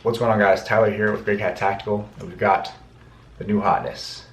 What's going on, guys? Tyler here with Great Cat Tactical, and we've got the new hotness,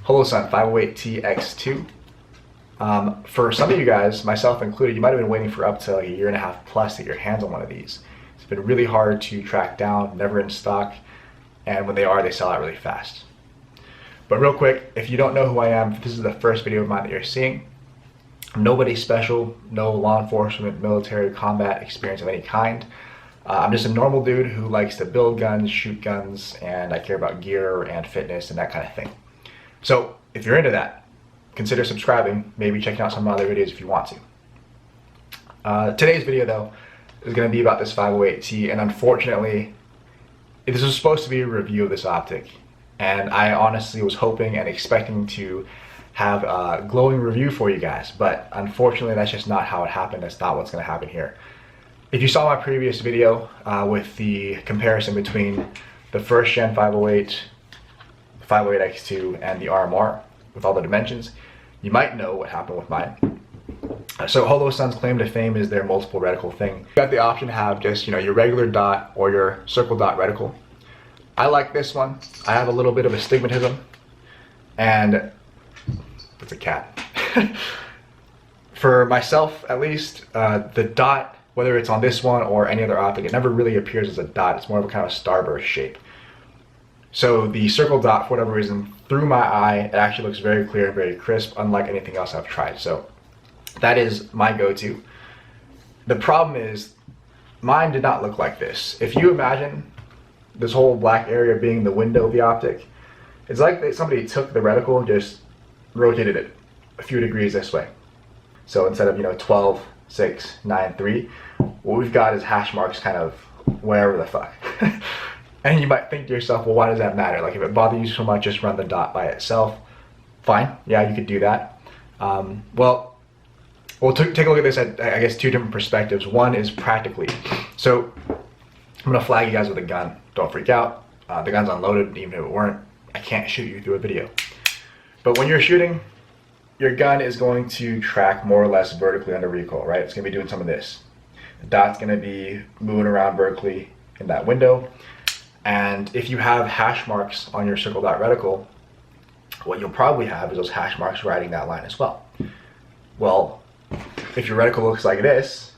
Holosun 508TX2. For some of you guys, myself included, you might have been waiting for up to like a year and a half plus to get your hands on one of these. It's been really hard to track down, never in stock, and when they are, they sell out really fast. But real quick, if you don't know who I am, if this is the first video of mine that you're seeing, I'm nobody special, no law enforcement, military, combat experience of any kind. I'm just a normal dude who likes to build guns, shoot guns, and I care about gear and fitness and that kind of thing. So if you're into that, consider subscribing, maybe checking out some other videos if you want to. Today's video though is going to be about this 508T, and unfortunately this was supposed to be a review of this optic, and I honestly was hoping and expecting to have a glowing review for you guys, but unfortunately that's just not how it happened. That's not what's going to happen here. If you saw my previous video with the comparison between the first gen 508, 508X2, and the RMR with all the dimensions, you might know what happened with mine. So Holosun's claim to fame is their multiple reticle thing. You got the option to have just, your regular dot or your circle dot reticle. I like this one. I have a little bit of astigmatism, and it's a cat. For myself, at least, the dot, whether it's on this one or any other optic, it never really appears as a dot. It's more of a kind of starburst shape. So the circle dot, for whatever reason, through my eye, it actually looks very clear, very crisp, unlike anything else I've tried. So that is my go-to. The problem is, mine did not look like this. If you imagine this whole black area being the window of the optic, it's like somebody took the reticle and just rotated it a few degrees this way. So instead of 12, 6, 9, 3, what we've got is hash marks kind of wherever the fuck. And you might think to yourself, well, why does that matter? Like, if it bothers you so much, just run the dot by itself. Fine, yeah, you could do that. Well, we'll take a look at this at, I guess, two different perspectives. One is practically. So I'm gonna flag you guys with a gun. Don't freak out. The gun's unloaded, even if it weren't. I can't shoot you through a video. But when you're shooting, your gun is going to track more or less vertically under recoil, right? It's gonna be doing some of this. The dot's gonna be moving around vertically in that window. And if you have hash marks on your circle dot reticle, what you'll probably have is those hash marks riding that line as well. Well, if your reticle looks like this,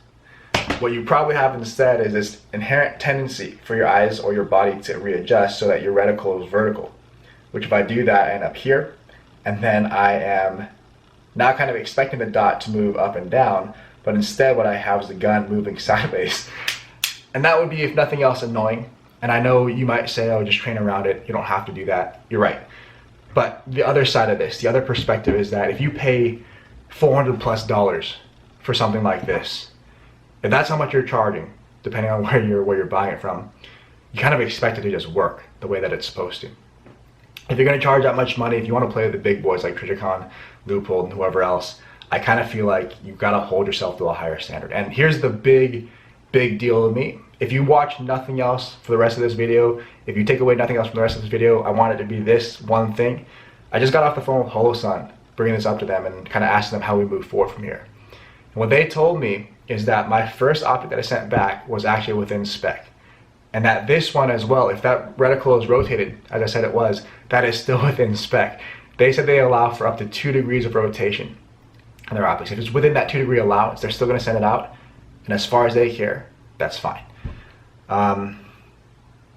what you probably have instead is this inherent tendency for your eyes or your body to readjust so that your reticle is vertical. Which, if I do that, I end up here, and then I am now kind of expecting the dot to move up and down, but instead what I have is the gun moving sideways. And that would be, if nothing else, annoying. And I know you might say, oh, just train around it. You don't have to do that. You're right. But the other side of this, the other perspective is that if you pay $400+ for something like this, if that's how much you're charging, depending on where you're buying it from, you kind of expect it to just work the way that it's supposed to. If you're going to charge that much money, if you want to play with the big boys like Trijicon, Leupold, and whoever else, I kind of feel like you've got to hold yourself to a higher standard. And here's the big deal to me. If you watch nothing else for the rest of this video, if you take away nothing else from the rest of this video, I want it to be this one thing. I just got off the phone with Holosun, bringing this up to them and kind of asking them how we move forward from here. And what they told me is that my first optic that I sent back was actually within spec. And that this one as well, if that reticle is rotated, as I said it was, that is still within spec. They said they allow for up to 2 degrees of rotation in their optics. If it's within that 2 degree allowance, they're still going to send it out. And as far as they care, that's fine.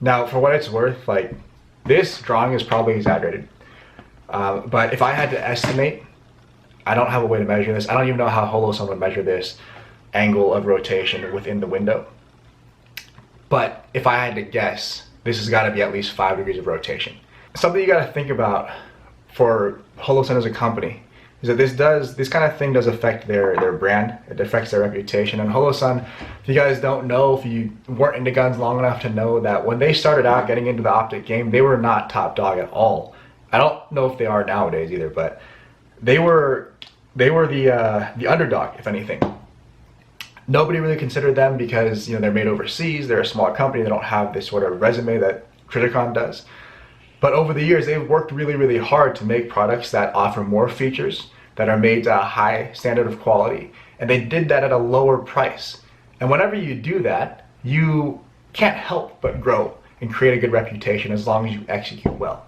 Now, for what it's worth, like, this drawing is probably exaggerated. But if I had to estimate, I don't have a way to measure this. I don't even know how Holosun would measure this angle of rotation within the window. But if I had to guess, this has got to be at least 5 degrees of rotation. Something you got to think about for Holosun as a company is that this kind of thing does affect their brand. It affects their reputation. And Holosun, if you guys don't know, if you weren't into guns long enough to know, that when they started out getting into the optic game, they were not top dog at all. I don't know if they are nowadays either, but they were the underdog, if anything. Nobody really considered them because, you know, they're made overseas, they're a small company, they don't have this sort of resume that Criticon does. But over the years, they've worked really, really hard to make products that offer more features, that are made to a high standard of quality, and they did that at a lower price. And whenever you do that, you can't help but grow and create a good reputation as long as you execute well.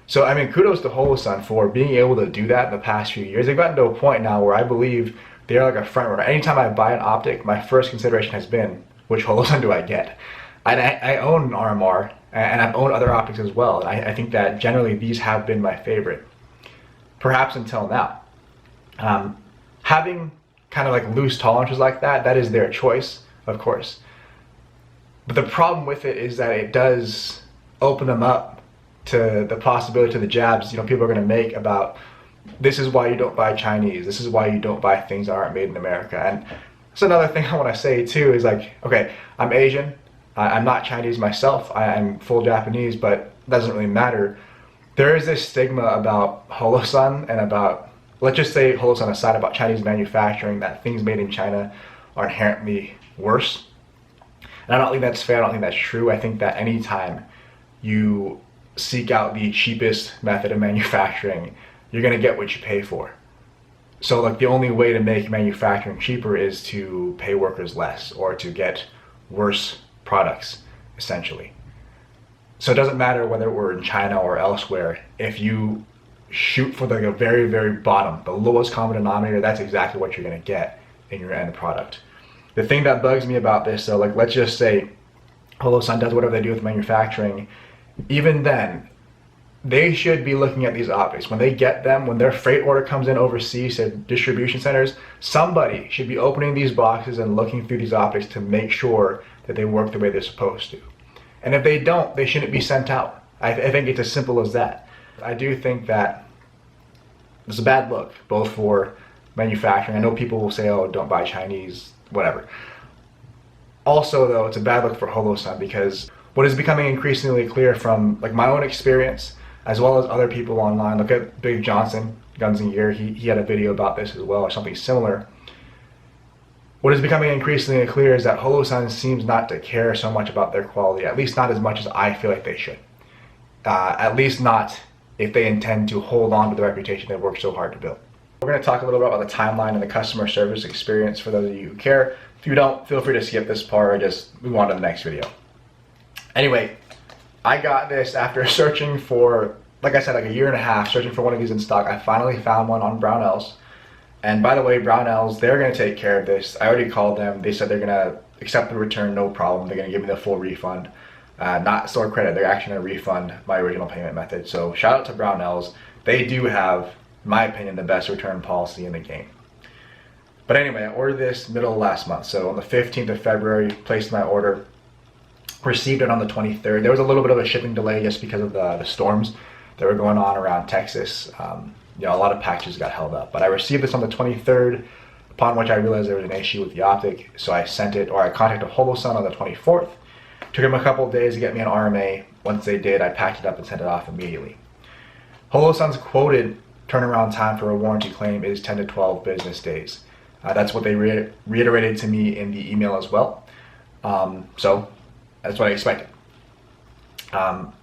So, I mean, kudos to Holosun for being able to do that in the past few years. They've gotten to a point now where I believe they're like a front runner. Anytime I buy an optic, my first consideration has been, which Holosun do I get? And I own an RMR, and I've owned other optics as well. And I think that generally these have been my favorite, perhaps until now. Having kind of like loose tolerances like that, that is their choice, of course. But the problem with it is that it does open them up to the possibility, to the jabs, you know, people are going to make about, this is why you don't buy Chinese, this is why you don't buy things that aren't made in America. And that's another thing I want to say too, is like, okay, I'm Asian, I'm not Chinese myself, I'm full Japanese, but it doesn't really matter. There is this stigma about Holosun and about, let's just say Holosun aside, about Chinese manufacturing, that things made in China are inherently worse. And I don't think that's fair, I don't think that's true. I think that anytime you seek out the cheapest method of manufacturing, you're gonna get what you pay for. So like the only way to make manufacturing cheaper is to pay workers less or to get worse products, essentially. So it doesn't matter whether we're in China or elsewhere, if you shoot for the very, very bottom, the lowest common denominator, that's exactly what you're gonna get in your end product. The thing that bugs me about this, so like let's just say Holosun does whatever they do with manufacturing, even then, they should be looking at these optics. When they get them, when their freight order comes in overseas to distribution centers, somebody should be opening these boxes and looking through these optics to make sure that they work the way they're supposed to. And if they don't, they shouldn't be sent out. I think it's as simple as that. I do think that it's a bad look, both for manufacturing. I know people will say, oh, don't buy Chinese, whatever. Also, though, it's a bad look for Holosun because what is becoming increasingly clear from like my own experience, as well as other people online, look at Big Johnson, Guns and Gear, he had a video about this as well, or something similar. What is becoming increasingly clear is that Holosun seems not to care so much about their quality, at least not as much as I feel like they should. At least not if they intend to hold on to the reputation they've worked so hard to build. We're going to talk a little bit about the timeline and the customer service experience for those of you who care. If you don't, feel free to skip this part or just move on to the next video. Anyway, I got this after searching for, like I said, like a year and a half, searching for one of these in stock. I finally found one on Brownells. And by the way, Brownells, they're going to take care of this. I already called them. They said they're going to accept the return, no problem. They're going to give me the full refund. Not store credit, they're actually going to refund my original payment method. So shout out to Brownells. They do have, in my opinion, the best return policy in the game. But anyway, I ordered this middle of last month. So on the 15th of February, placed my order. Received it on the 23rd. There was a little bit of a shipping delay just because of the storms that were going on around Texas. You know, a lot of packages got held up. But I received this on the 23rd, upon which I realized there was an issue with the optic. So I sent it, or I contacted Holosun on the 24th. Took them a couple of days to get me an RMA. Once they did, I packed it up and sent it off immediately. Holosun's quoted turnaround time for a warranty claim is 10 to 12 business days. That's what they reiterated to me in the email as well. So that's what I expected. Not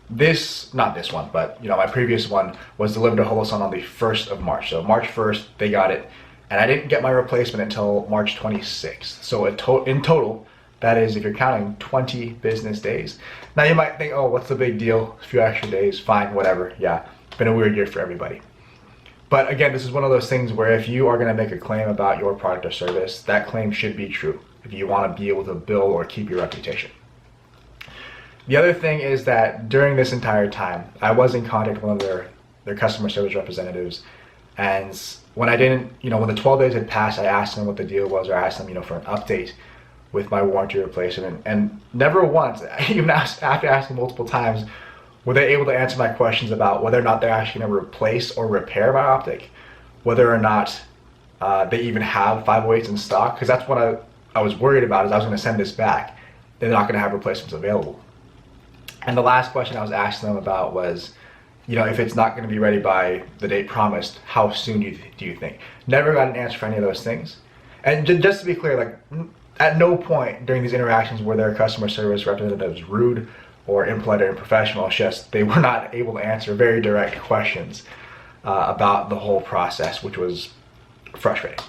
this one, but you know, my previous one was delivered to Holosun on the 1st of March. So March 1st, they got it. And I didn't get my replacement until March 26th. So in total, that is, if you're counting, 20 business days. Now you might think, oh, what's the big deal? A few extra days, fine, whatever. Yeah, it's been a weird year for everybody. But again, this is one of those things where if you are gonna make a claim about your product or service, that claim should be true if you wanna be able to build or keep your reputation. The other thing is that during this entire time, I was in contact with one of their customer service representatives, and when I didn't, when the 12 days had passed, I asked them what the deal was, or I asked them, for an update. with my warranty replacement. And never once, even after asking multiple times, were they able to answer my questions about whether or not they're actually going to replace or repair my optic, whether or not they even have 508s in stock, because that's what I was worried about, is I was going to send this back. They're not going to have replacements available. And the last question I was asking them about was, you know, if it's not going to be ready by the date promised, how soon do you think? Never got an answer for any of those things. And just to be clear, like, at no point during these interactions were their customer service representatives rude or impolite or unprofessional. It's just they were not able to answer very direct questions about the whole process, which was frustrating.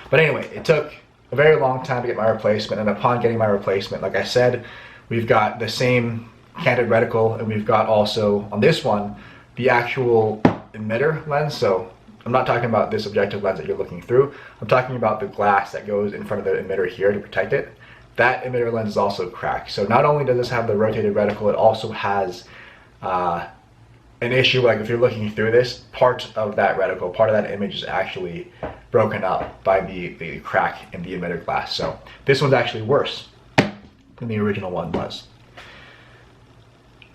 But anyway, it took a very long time to get my replacement, and upon getting my replacement, like I said, we've got the same canted reticle, and we've got also on this one the actual emitter lens. So I'm not talking about this objective lens that you're looking through. I'm talking about the glass that goes in front of the emitter here to protect it. That emitter lens is also cracked. So not only does this have the rotated reticle, it also has an issue, like if you're looking through this, part of that reticle, part of that image is actually broken up by the crack in the emitter glass. So this one's actually worse than the original one was.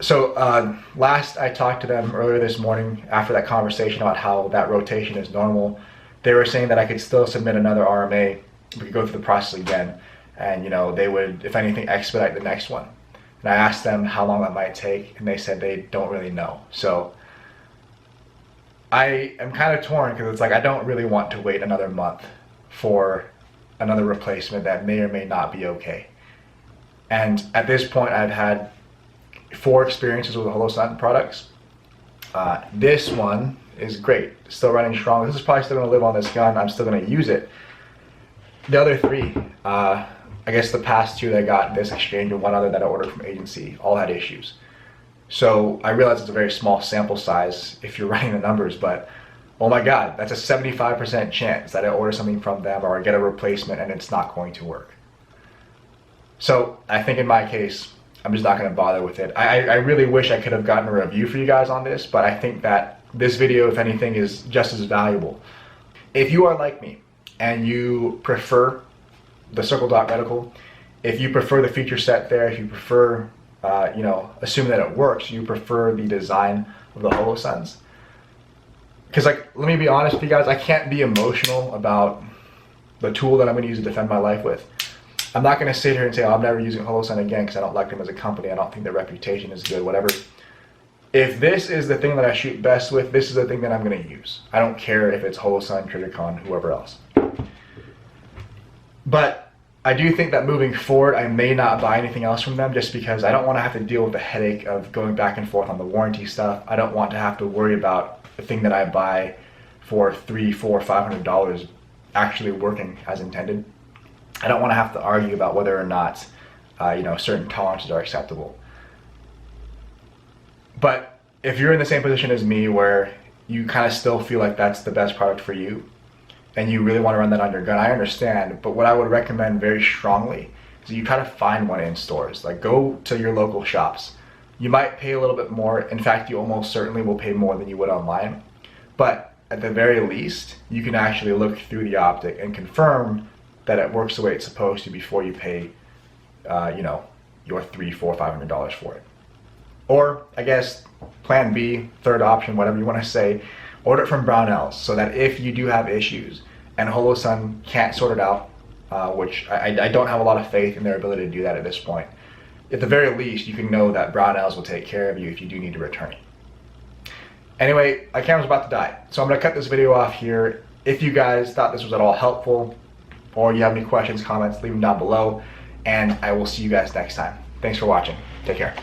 So last I talked to them earlier this morning after that conversation about how that rotation is normal, they were saying that I could still submit another RMA. We could go through the process again, and you know, they would, if anything, expedite the next one. And I asked them how long that might take, and they said they don't really know. So I am kind of torn, because it's like I don't really want to wait another month for another replacement that may or may not be okay. And at this point, I've had 4 experiences with the Holosun products. This one is great, still running strong. This is probably still going to live on this gun. I'm still going to use it. The other 3, I guess the past 2 that I got in this exchange and one other that I ordered from agency, all had issues. So I realize it's a very small sample size if you're running the numbers, but oh my God, that's a 75% chance that I order something from them or I get a replacement and it's not going to work. So I think in my case, I'm just not going to bother with it. I really wish I could have gotten a review for you guys on this, but I think that this video, if anything, is just as valuable. If you are like me and you prefer the circle dot reticle, if you prefer the feature set there, if you prefer, you know, assume that it works, you prefer the design of the Holosuns. Because, like, let me be honest with you guys, I can't be emotional about the tool that I'm going to use to defend my life with. I'm not going to sit here and say, oh, I'm never using Holosun again because I don't like them as a company. I don't think their reputation is good, whatever. If this is the thing that I shoot best with, this is the thing that I'm going to use. I don't care if it's Holosun, Criticon, whoever else. But I do think that moving forward, I may not buy anything else from them just because I don't want to have to deal with the headache of going back and forth on the warranty stuff. I don't want to have to worry about the thing that I buy for $300, $400, $500 actually working as intended. I don't want to have to argue about whether or not, you know, certain tolerances are acceptable. But if you're in the same position as me where you kind of still feel like that's the best product for you and you really want to run that on your gun, I understand. But what I would recommend very strongly is that you try to find one in stores. Like, go to your local shops. You might pay a little bit more. In fact, you almost certainly will pay more than you would online. But at the very least, you can actually look through the optic and confirm that it works the way it's supposed to before you pay, you know, your $300, $400, $500 for it. Or, I guess, plan B, third option, whatever you want to say, order it from Brownells so that if you do have issues and Holosun can't sort it out, which I don't have a lot of faith in their ability to do that at this point, at the very least, you can know that Brownells will take care of you if you do need to return it. Anyway, my camera's about to die, so I'm going to cut this video off here. If you guys thought this was at all helpful, or you have any questions, comments, leave them down below, and I will see you guys next time. Thanks for watching. Take care.